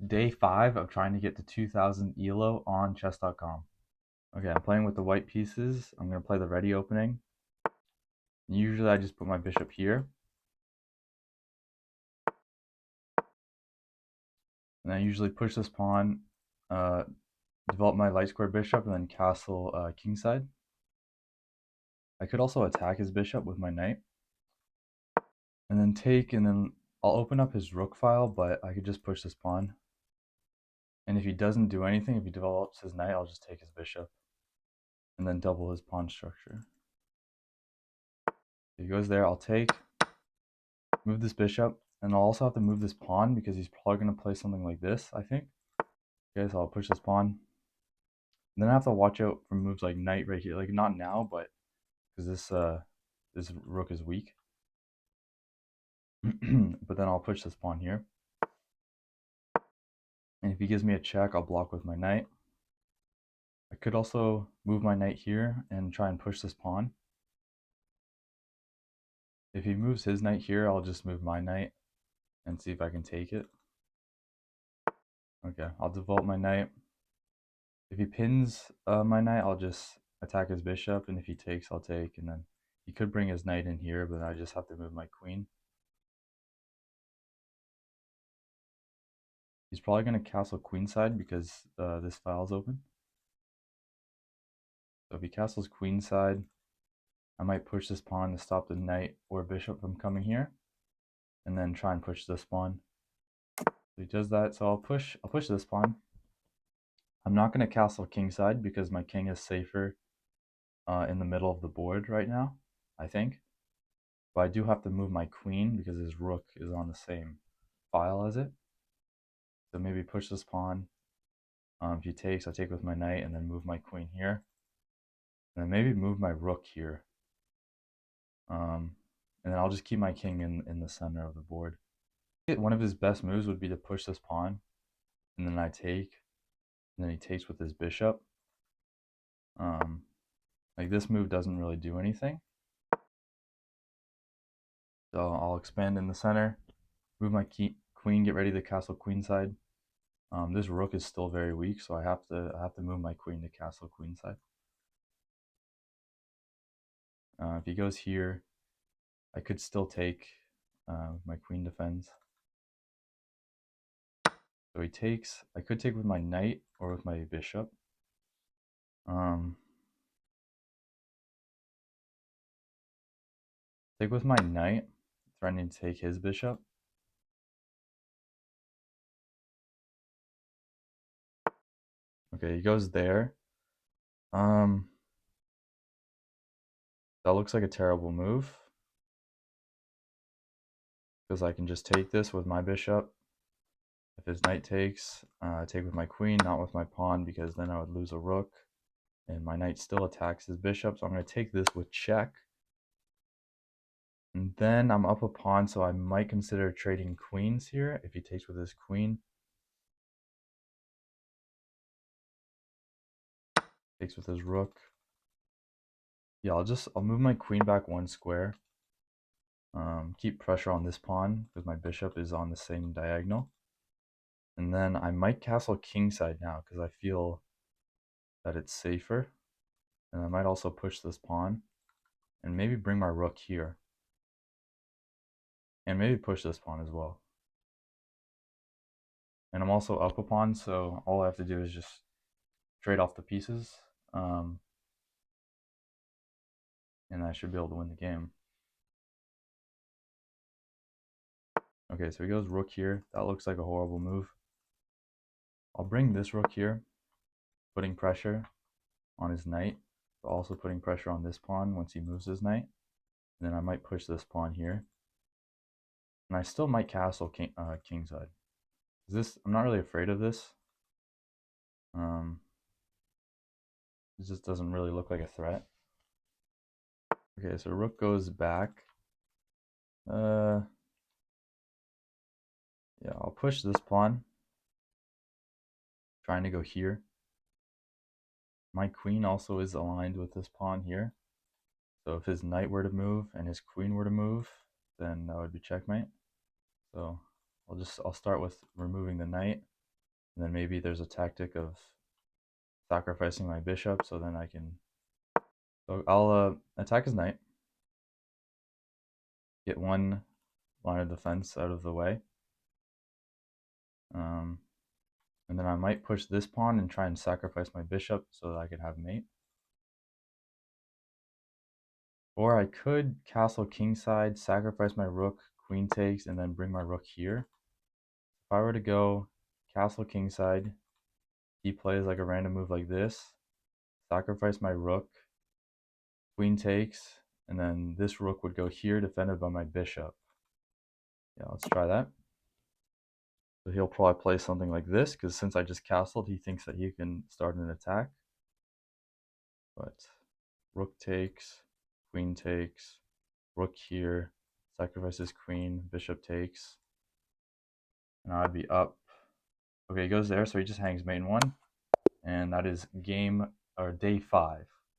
Day 5 of trying to get to 2000 ELO on chess.com. Okay, I'm playing with the white pieces. I'm going to play the Réti Opening. Usually I just put my bishop here. And I usually push this pawn, develop my light square bishop, and then castle kingside. I could also attack his bishop with my knight. And then take, and then I'll open up his rook file, but I could just push this pawn. And if he doesn't do anything, if he develops his knight, I'll just take his bishop. And then double his pawn structure. If he goes there, I'll take, move this bishop, and I'll also have to move this pawn because he's probably going to play something like this, I think. Okay, so I'll push this pawn. And then I have to watch out for moves like knight right here. Like, not now, but because this rook is weak. But then I'll push this pawn here. And if he gives me a check, I'll block with my knight. I could also move my knight here and try and push this pawn. If he moves his knight here, I'll just move my knight and see if I can take it. Okay, I'll develop my knight. If he pins my knight, I'll just attack his bishop, and if he takes, I'll take, and then he could bring his knight in here, but I just have to move my queen. He's probably going to castle queenside because this file's open. So if he castles queenside, I might push this pawn to stop the knight or bishop from coming here, and then try and push this pawn. So he does that, so I'll push this pawn. I'm not going to castle kingside because my king is safer in the middle of the board right now, I think. But I do have to move my queen because his rook is on the same file as it. So maybe push this pawn. If he takes, I take with my knight and then move my queen here. And then maybe move my rook here. And then I'll just keep my king in the center of the board. One of his best moves would be to push this pawn. And then I take. And then he takes with his bishop. Like, this move doesn't really do anything. So I'll expand in the center. Move my queen, get ready to castle queenside. This rook is still very weak, so I have to move my queen to castle queenside. If he goes here, I could still take. My queen defends. So he takes. I could take with my knight or with my bishop. Take with my knight, threatening to take his bishop. Okay, he goes there. That looks like a terrible move because I can just take this with my bishop. If his knight takes, take with my queen, not with my pawn, because then I would lose a rook. And my knight still attacks his bishop, so I'm going to take this with check. And then I'm up a pawn, so I might consider trading queens here if he takes with his queen. Takes with his rook. Yeah, I'll move my queen back one square. Keep pressure on this pawn because my bishop is on the same diagonal. And then I might castle kingside now because I feel that it's safer. And I might also push this pawn and maybe bring my rook here. And maybe push this pawn as well. And I'm also up a pawn, so all I have to do is just trade off the pieces. And I should be able to win the game. Okay, so he goes rook here. That looks like a horrible move. I'll bring this rook here, putting pressure on his knight, but also putting pressure on this pawn once he moves his knight. And then I might push this pawn here. And I still might castle kingside. I'm not really afraid of this. It just doesn't really look like a threat. Okay, so rook goes back. Yeah, I'll push this pawn. Trying to go here. My queen also is aligned with this pawn here. So if his knight were to move and his queen were to move, then that would be checkmate. So I'll start with removing the knight. And then maybe there's a tactic of sacrificing my bishop, so then I can... So I'll attack his knight. Get one line of defense out of the way. And then I might push this pawn and try and sacrifice my bishop so that I can have mate. Or I could castle kingside, sacrifice my rook, queen takes, and then bring my rook here. If I were to go castle kingside, he plays like a random move like this, sacrifice my rook, queen takes, and then this rook would go here defended by my bishop. Yeah, let's try that. So he'll probably play something like this, because since I just castled, he thinks that he can start an attack. But rook takes, queen takes, rook here, sacrifices queen, bishop takes, and I'd be up. Okay, he goes there, so he just hangs mate in one, and that is game, or day 5.